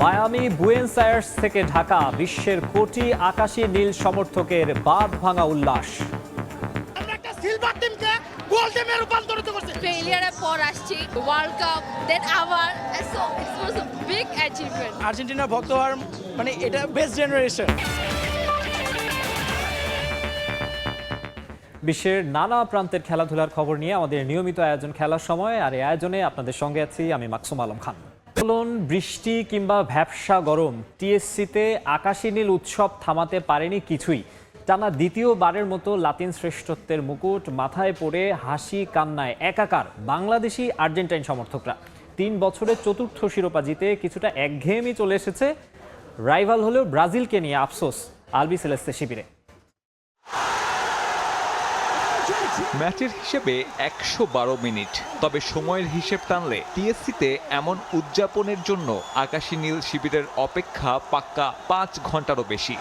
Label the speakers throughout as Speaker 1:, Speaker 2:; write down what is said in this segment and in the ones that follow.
Speaker 1: Miami Buenos আয়ার্স থেকে ঢাকা বিশ্বের কোটি আকাশী নীল সমর্থকের বাঁধ ভাঙা উল্লাস।
Speaker 2: আমরা একটা সিলভার টিমকে গোল্ড টিমে রূপান্তরিত করছি।
Speaker 3: ফেলিয়ারের পর আসছি ওয়ার্ল্ড কাপ, দেন আবার, so it was a big achievement.
Speaker 4: আর্জেন্টিনার ভক্ত হওয়ার মানে এটা বেস্ট জেনারেশন।
Speaker 1: বিশ্বের নানা প্রান্তের খেলাধুলার খবর নিয়ে আমাদের নিয়মিত আয়োজন খেলার সময়, আর এই আয়োজনে আপনাদের সঙ্গে আছি আমি মাকসুম আলম খান। বৃষ্টি কিংবা ভ্যাপসা গরম, টিএসসিতে আকাশী নীল উৎসব থামাতে পারেনি কিছুই। টানা দ্বিতীয়বারের মতো লাতিন শ্রেষ্ঠত্বের মুকুট মাথায় পড়ে হাসি কান্নায় একাকার বাংলাদেশি আর্জেন্টাইন সমর্থকরা। 3 বছরে চতুর্থ শিরোপা জিতে কিছুটা একঘেয়েমি চলে এসেছে। রাইভাল হলেও ব্রাজিলকে নিয়ে আফসোস আলবি সেলেস্তে শিবিরে।
Speaker 5: ম্যাচের হিসেবে 112 মিনিট, তবে সময়ের হিসেব টানলে টিএসসিতে এমন উদযাপনের জন্য আকাশী নীল শিবিরের অপেক্ষা পাক্কা 5 ঘন্টারও বেশি।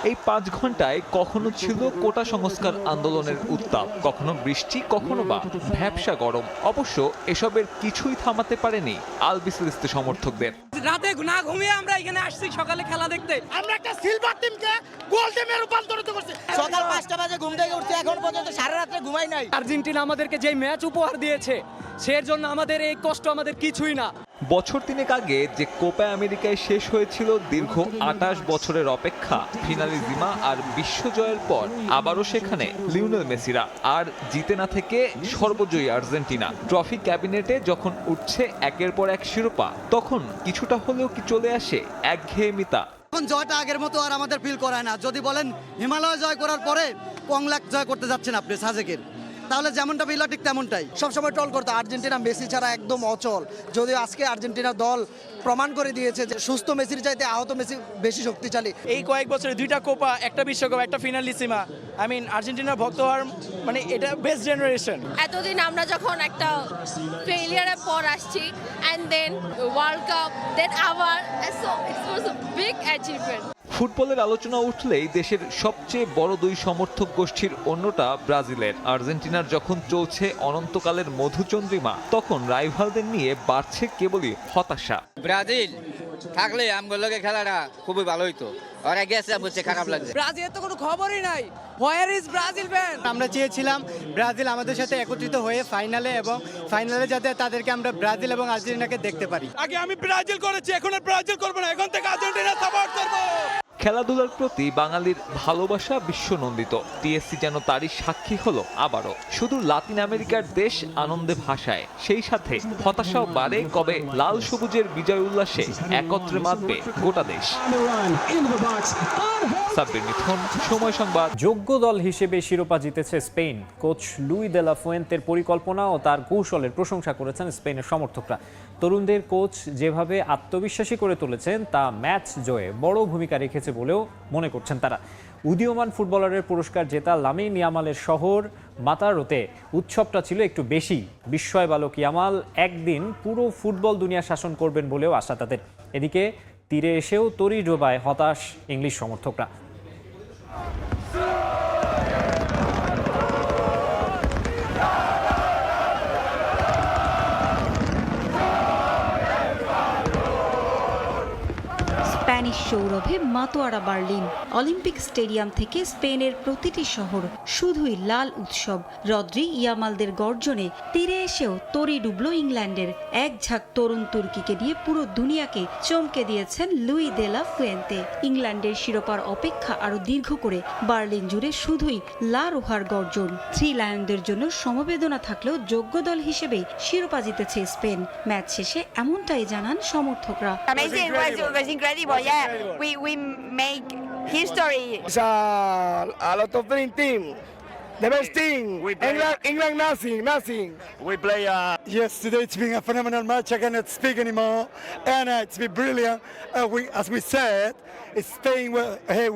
Speaker 5: এই 5 ঘন্টায় কখনো ছিল কোটা সংস্কার আন্দোলনের উত্তাপ, কখনো বৃষ্টি, কখনো বা ভ্যাপসা গরম। অবশ্য এসবের কিছুই থামাতে পারেনি আলবি সেলেস্তে সমর্থকদের।
Speaker 4: রাতে না ঘুমিয়ে আমরা এখানে আসছি সকালে খেলা দেখতে।
Speaker 2: আমরা একটা সিলভার টিমকে গোল্ড টিমে রূপান্তরিত করছি।
Speaker 6: সকাল 5টা বাজে ঘুম থেকে উঠছি, এখন পর্যন্ত সারা রাত্রে ঘুমাই নাই।
Speaker 4: আর্জেন্টিনা আমাদেরকে যে ম্যাচ উপহার দিয়েছে সের জন্য আমাদের এই কষ্ট আমাদের কিছুই না।
Speaker 5: বছর 3 আগে যে কোপা আমেরিকায় শেষ হয়েছিল দীর্ঘ 28 বছরের অপেক্ষা, ফিনালিজিমা আর বিশ্বজয়ের পর আবারও সেখানে লিওনেল মেসিরা। আর জিতে না থেকে সর্বজয়ী আর্জেন্টিনা। ট্রফি ক্যাবিনেটে যখন উঠছে একের পর এক শিরোপা, তখন কিছুটা হলেও কি চলে আসে একঘেয়েমিতা।
Speaker 6: এখন জয়টা আগের মতো আর আমাদের ফিল করায় না। যদি বলেন হিমালয় জয় করার পরে কংলাক জয় করতে যাচ্ছেন আপনি সাজেকের, তাহলে যেমনটা ফিল ঠিক তেমনটাই। সবসময় ট্রল করতো আর্জেন্টিনা মেসি ছাড়া একদম অচল, যদিও আজকে আর্জেন্টিনা দল প্রমাণ করে দিয়েছে যে সুস্থ মেসির চাইতে আহত মেসি বেশি শক্তিশালী।
Speaker 4: এই কয়েক বছরে 2টা কোপা, একটা বিশ্বকাপ, একটা ফিনালিসিমা। আর্জেন্টিনার ভক্ত হওয়ার মানে এটা বেস্ট জেনারেশন।
Speaker 3: এতদিন আমরা যখন একটা ফেলিয়ারের পর আসছি, অ্যান্ড দেন ওয়ার্ল্ড কাপ, দেন আবার, so it was a big achievement.
Speaker 5: ফুটবলের আলোচনা উঠলেই দেশের সবচেয়ে বড় 2 সমর্থক গোষ্ঠীর অন্যটা ব্রাজিলের। আর্জেন্টিনার যখন চলছে অনন্তকালের মধুচন্দ্রিমা, তখন রাইভালদের নিয়ে বাড়ছে কেবলই হতাশা।
Speaker 7: ব্রাজিল থাকলে আমগুলোকে খেলাটা খুবই ভালো হইতো, ওরা গেছে বলছে খারাপ লাগছে।
Speaker 4: ব্রাজিলের তো কোনো খবরই নাই। Where is Brazil fan?
Speaker 6: আমরা চেয়েছিলাম ব্রাজিল আমাদের সাথে একত্রিত হয়ে ফাইনালে, এবং ফাইনালে যাতে তাদেরকে আমরা ব্রাজিল এবং আর্জেন্টিনাকে দেখতে পারি।
Speaker 4: আগে আমি ব্রাজিল করেছি, এখন আর ব্রাজিল করব না, এখন থেকে আর্জেন্টিনা সাপোর্ট করব।
Speaker 5: খেলাধুলার প্রতি বাঙালির ভালোবাসা বিশ্বনন্দিত। টিএসসি যেন তারই সাক্ষী হলো আবারও। শুধু লাতিন আমেরিকার দেশ আনন্দে ভাসায়, সেই সাথে হতাশাও বাড়ে কবে লাল সবুজের বিজয় উল্লাসে একত্রে মাতবে গোটা দেশ। সাব্বির মিথুন, সময় সংবাদ।
Speaker 1: যোগ্য দল হিসেবে শিরোপা জিতেছে স্পেন। কোচ লুই দে লা ফুয়েন্তের পরিকল্পনা ও তার কৌশলের প্রশংসা করেছেন স্পেনের সমর্থকরা। তরুণদের কোচ যেভাবে আত্মবিশ্বাসী করে তুলেছেন তা ম্যাচ জয়ে বড় ভূমিকা রেখেছে বলেও মনে করছেন তারা। উদীয়মান ফুটবলারের পুরস্কার জেতা লামিন ইয়ামালের শহর মাতারোতে উৎসবটা ছিল একটু বেশি। বিস্ময় বালক ইয়ামাল একদিন পুরো ফুটবল দুনিয়া শাসন করবেন বলেও আশা তাদের। এদিকে তীরে এসেও তরি ডোবায় হতাশ ইংলিশ সমর্থকরা।
Speaker 8: স্প্যানিশ সৌরভে মাতোয়ারা বার্লিন। অলিম্পিক স্টেডিয়াম থেকে স্পেনের প্রতিটি শহর শুধুই লাল উৎসব। রদ্রি ইয়ামালদের গর্জনে তীরে এসেও তরি ডুবল ইংল্যান্ডের। এক ঝাঁক তরুণ তুর্কিকে দিয়ে পুরো দুনিয়াকে চমকে দিয়েছেন লুই দে লা ফুয়েন্তে। ইংল্যান্ডের শিরোপার অপেক্ষা আরো দীর্ঘ করে বার্লিন জুড়ে শুধুই লা রোহার গর্জন। 3 লায়নদের জন্য সমবেদনা থাকলেও যোগ্য দল হিসেবে শিরোপা জিতেছে স্পেন। ম্যাচ শেষে এমনটাই জানান সমর্থকরা।
Speaker 9: Yeah, we make history.
Speaker 2: It's a lot of dream team. The best team. England nothing.
Speaker 9: We play
Speaker 2: Yes, today it's been a phenomenal match. I cannot speak anymore. And it's been brilliant. As we said, Spain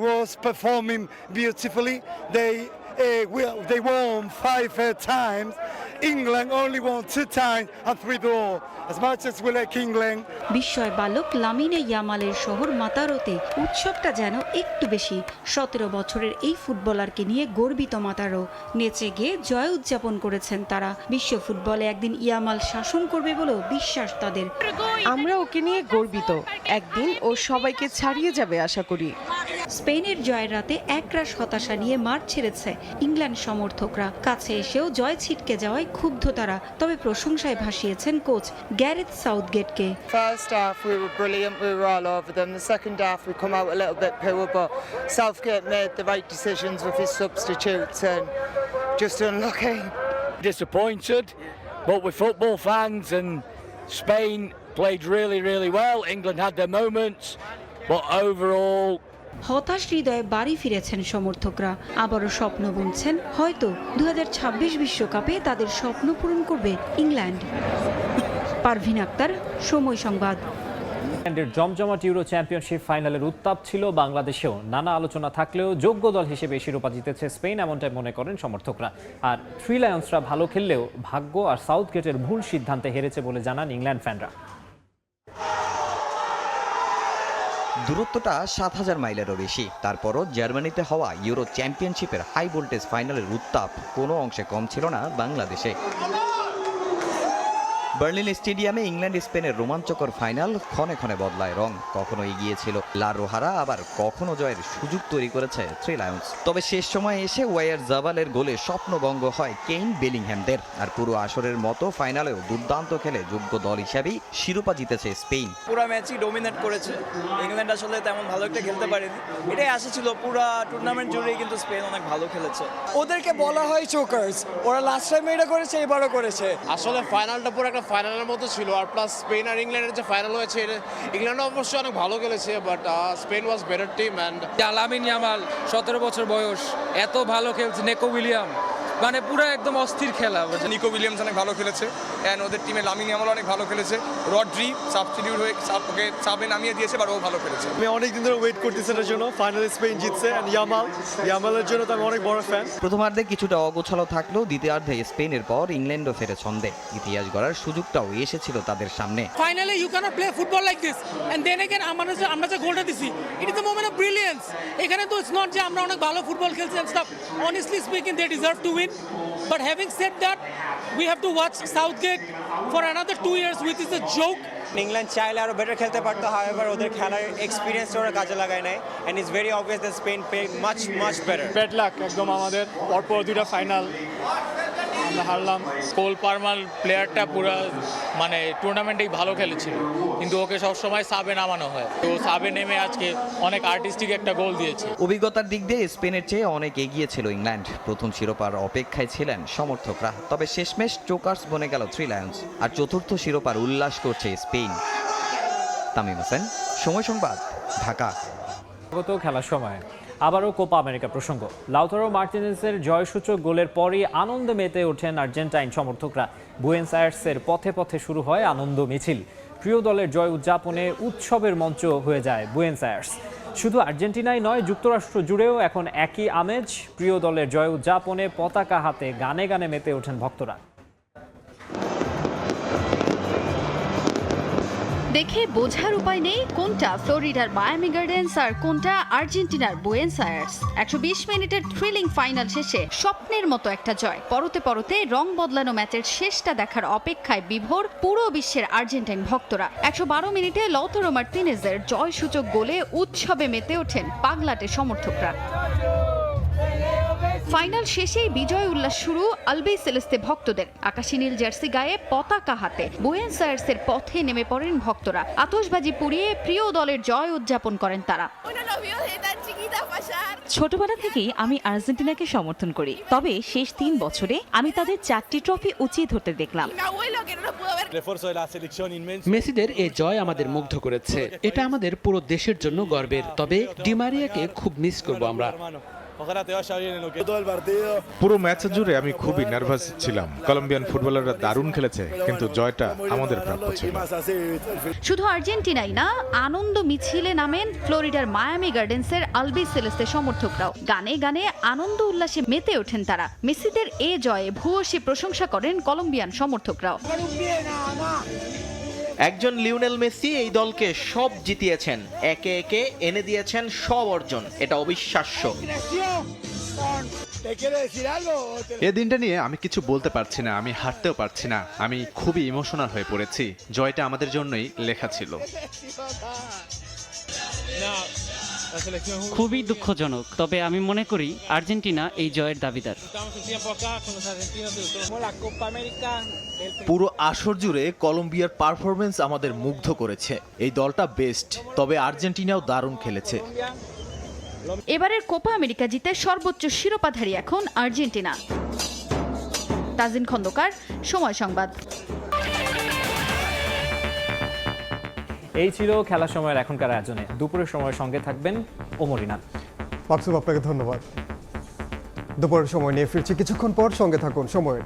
Speaker 2: was performing beautifully. They They won 5 times. England only won 2 times and 3 draw. As much as we like England.
Speaker 8: বিস্ময় বালক Lamine ইয়ামালের শহর মাতারোতে উৎসবটা যেন একটু বেশি। 17 বছরের এই ফুটবলারকে নিয়ে গর্বিত মাতারো। নেচে গিয়ে জয় উদযাপন করেছেন তারা। বিশ্ব ফুটবলে একদিন ইয়ামাল শাসন করবে বলেও বিশ্বাস তাদের।
Speaker 10: আমরা ওকে নিয়ে গর্বিত, একদিন ও সবাইকে ছাড়িয়ে যাবে আশা করি।
Speaker 8: স্পেনের জয়ের রাতে একরাশ হতাশা নিয়ে মাঠ ছেড়েছে ইংল্যান্ড সমর্থকরা। কাছে এসেও জয় ছিটকে যাওয়ায় ক্ষুব্ধ তারা। তবে প্রশংসায় ভাসিয়েছেন কোচ গ্যারেথ সাউথগেটকে।
Speaker 11: First half we were brilliant, we were all over them. The second half we come out a little bit poor, but Southgate made the right decisions with his substitutes and just unlucky.
Speaker 2: Disappointed, but we're football fans and Spain played really well. England had their moments, but overall
Speaker 8: হতাশ হৃদয়ে বাড়ি ফিরেছেন সমর্থকরা। আবারও স্বপ্ন বুনছেন হয়তো 2026 বিশ্বকাপে তাদের স্বপ্ন পূরণ করবে ইংল্যান্ড। পারভিন আক্তার, সময় সংবাদ।
Speaker 1: ইংল্যান্ডের জমজমাট ইউরো চ্যাম্পিয়নশিপ ফাইনালের উত্তাপ ছিল বাংলাদেশেও। নানা আলোচনা থাকলেও যোগ্য দল হিসেবে শিরোপা জিতেছে স্পেন, এমনটাই মনে করেন সমর্থকরা। আর থ্রি লায়ন্সরা ভালো খেললেও ভাগ্য আর সাউথগেটের ভুল সিদ্ধান্তে হেরেছে বলে জানান ইংল্যান্ড ফ্যানরা।
Speaker 12: দূরত্বটা 7000 মাইলেরও বেশি। তারপরও জার্মানিতে হওয়া ইউরো চ্যাম্পিয়নশিপের হাই ভোল্টেজ ফাইনালের উত্তাপ কোনো অংশে কম ছিল না বাংলাদেশে। বার্লিন স্টেডিয়ামে ইংল্যান্ড স্পেনের রোমাঞ্চকর ফাইনাল ক্ষণে ক্ষণে বদলায় রং। কখনো এগিয়েছিল লা রোহারা, আবার কখনো জয়ের সুযোগ তৈরি করেছে থ্রি লায়ন্স। তবে শেষ সময়ে এসে ওয়াইয়ার জাবালের গোলে স্বপ্নভঙ্গ হয় কেইন বেলিংহ্যামদের। আর পুরো আসরের মতো ফাইনালেও দুর্দান্ত খেলে যোগ্য দল হিসাবেই শিরোপা জিতেছে স্পেন।
Speaker 4: পুরো ম্যাচই ডমিনেট করেছে ইংল্যান্ড, আসলে তেমন ভালো একটা খেলতে পারেনি। এটাই আশা ছিল, পুরো টুর্নামেন্ট জুড়েই কিন্তু স্পেন অনেক ভালো খেলেছে।
Speaker 13: ওদেরকে বলা হয় চোকার্স, ওরা লাস্ট টাইম এটা করেছে, এবারও করেছে।
Speaker 14: আসলে ফাইনালটা পুরো একটা ফাইনালের মতো ছিল। আর প্লাস স্পেন আর ইংল্যান্ডের যে ফাইনাল হয়েছে, ইংল্যান্ড অবশ্যই অনেক ভালো খেলেছে, but Spain was better team. And
Speaker 15: Lamine Yamal 17 বছর বয়স, এত ভালো খেলছে। নেকো উইলিয়াম মানে পুরো একদম অস্থির খেলা।
Speaker 16: নিকো উইলিয়ামস অনেক ভালো খেলেছে, অ্যান্ড ওদের টিমে লামিন ইয়ামাল অনেক ভালো খেলেছে। রড্রি সাবস্টিটিউট হয়ে ওকে সাবে নামিয়ে দিয়েছে, বাট ও ভালো খেলেছে।
Speaker 13: আমি অনেকদিন ধরে ওয়েট করতেছি এটার জন্য। ফাইনালে স্পেন জিতছে, এন্ড ইয়ামালের জন্য তো আমি অনেক বড় ফ্যান।
Speaker 12: প্রথমার্ধে কিছুটা অগোছালো থাকলেও দ্বিতীয়ার্ধে স্পেনের পর ইংল্যান্ডও ফেরে ছন্দে। ইতিহাস গড়ার সুযোগটাও এসেছিল তাদের সামনে।
Speaker 17: ফাইনালে you can't play football like this, and then again আমরা যে গোলটা দিছি, it is the moment of brilliance. এখানে তো ইটস নট যে আমরা অনেক ভালো ফুটবল খেলছি and stuff. Honestly speaking they deserve to win, but having said that, we have to watch Southgate for another 2 years, which is a joke.
Speaker 13: England চাইলে আরো better খেলতে পারতো, হাউএভার ওদের খেলার এক্সপেরিয়েন্স ওরা কাজে লাগায় নাই, and it's very obvious that Spain play much better.
Speaker 18: Bad luck একদম আমাদের, পরপর দুইটা ফাইনাল আমরা হারলাম।
Speaker 15: কোল পারমাল প্লেয়ারটা পুরো মানে টুর্নামেন্টেই ভালো খেলেছিল, কিন্তু ওকে সবসময় সাবে নামানো হয়। তো সাবে নেমে আজকে অনেক আর্টিস্টিক একটা গোল দিয়েছে।
Speaker 12: অভিজ্ঞতার দিক দিয়ে স্পেনের চেয়ে অনেক এগিয়ে ছিল ইংল্যান্ড। প্রথম শিরোপার অপেক্ষায় ছিলেন সমর্থকরা, তবে শেষমেশ চোকার্স বনে গেল থ্রি লায়ন্স। আর চতুর্থ শিরোপার উল্লাস করছে স্পেন। তামিম হোসেন, সময় সংবাদ, ঢাকা।
Speaker 1: খেলার সময় আবারও কোপা আমেরিকা প্রসঙ্গ। লাউতারো মার্টিনেজের জয়সূচক গোলের পরই আনন্দে মেতে ওঠেন আর্জেন্টাইন সমর্থকরা। বুয়েন্স আয়ার্সের পথে পথে শুরু হয় আনন্দ মিছিল। প্রিয় দলের জয় উদযাপনে উৎসবের মঞ্চ হয়ে যায় বুয়েন্স আয়ার্স। শুধু আর্জেন্টিনাই নয়, যুক্তরাষ্ট্র জুড়েও এখন একই আমেজ। প্রিয় দলের জয় উদযাপনে পতাকা হাতে গানে গানে মেতে ওঠেন ভক্তরা।
Speaker 3: দেখে বোঝার উপায় নেই কোনটা ফ্লোরিডার মায়ামি গার্ডেন্স আর কোনটা আর্জেন্টিনার বুয়েন্স আয়ার্স। 120 মিনিটের থ্রিলিং ফাইনাল শেষে স্বপ্নের মতো একটা জয়। পরতে পরতে রং বদলানো ম্যাচের শেষটা দেখার অপেক্ষায় বিভোর পুরো বিশ্বের আর্জেন্টাইন ভক্তরা। 112 মিনিটে লাউতারো মার্টিনেজের জয়সূচক গোলে উৎসবে মেতে ওঠেন পাগলাটে সমর্থকরা। ফাইনাল শেষেই বিজয় উল্লাস শুরু আলবি সেলেস্তে ভক্তদের। আকাশী নীল জার্সি গায়ে পতাকা হাতে বুয়েন্স আয়ার্সের পথে নেমে পড়েন ভক্তরা। আতশবাজি পুড়িয়ে প্রিয় দলের জয় উদযাপন করেন তারা।
Speaker 19: ছোটবেলা থেকেই আমি আর্জেন্টিনাকে সমর্থন করি, তবে শেষ 3 বছরে আমি তাদের 4টি ট্রফি উঁচিয়ে ধরতে দেখলাম।
Speaker 20: মেসিদের এই জয় আমাদের মুগ্ধ করেছে। এটা আমাদের পুরো দেশের জন্য গর্বের। তবে ডি মারিয়াকে খুব মিস করব আমরা।
Speaker 21: পুরো ম্যাচ জুড়ে আমি খুবই নার্ভাস ছিলাম। কলম্বিয়ান ফুটবলাররা দারুণ খেলেছে, কিন্তু জয়টা আমাদের প্রাপ্য ছিল।
Speaker 3: শুধু আর্জেন্টিনাই না, আনন্দ মিছিলে নামেন ফ্লোরিডার মায়ামি গার্ডেন্সের আলবি সেলেস্তে সমর্থকরাও। গানে গানে আনন্দ উল্লাসে মেতে ওঠেন তারা। মেসিদের এ জয়ে ভূয়সী প্রশংসা করেন কলম্বিয়ান সমর্থকরাও।
Speaker 22: একজন লিওনেল মেসি এই দলকে সব জিতিয়েছেন, একে একে এনে দিয়েছেন সব অর্জন। এটা অবিশ্বাস্য।
Speaker 23: এই দিনটা নিয়ে আমি কিছু বলতে পারছি না, আমি হাঁটতেও পারছি না। আমি খুবই ইমোশনাল হয়ে পড়েছি। জয়টা আমাদের জন্যই লেখা ছিল।
Speaker 24: খুবই দুঃখজনক, তবে আমি মনে করি আর্জেন্টিনা এই জয়ের দাবিদার।
Speaker 25: পুরো আসর জুড়ে কলম্বিয়ার পারফরমেন্স আমাদের মুগ্ধ করেছে। এই দলটা বেস্ট, তবে আর্জেন্টিনাও দারুণ খেলেছে।
Speaker 3: এবারের কোপা আমেরিকা জিতে সর্বোচ্চ শিরোপাধারী এখন আর্জেন্টিনা। তাজিন খন্দকার, সময় সংবাদ।
Speaker 1: এই ছিল খেলার সময়ের এখনকার আয়োজনে। দুপুরের সময় সঙ্গে থাকবেন ওমরিনা।
Speaker 26: মাকসুদ, আপনাকে ধন্যবাদ। দুপুরের সময় নিয়ে ফিরছি কিছুক্ষণ পর, সঙ্গে থাকুন সময়ের।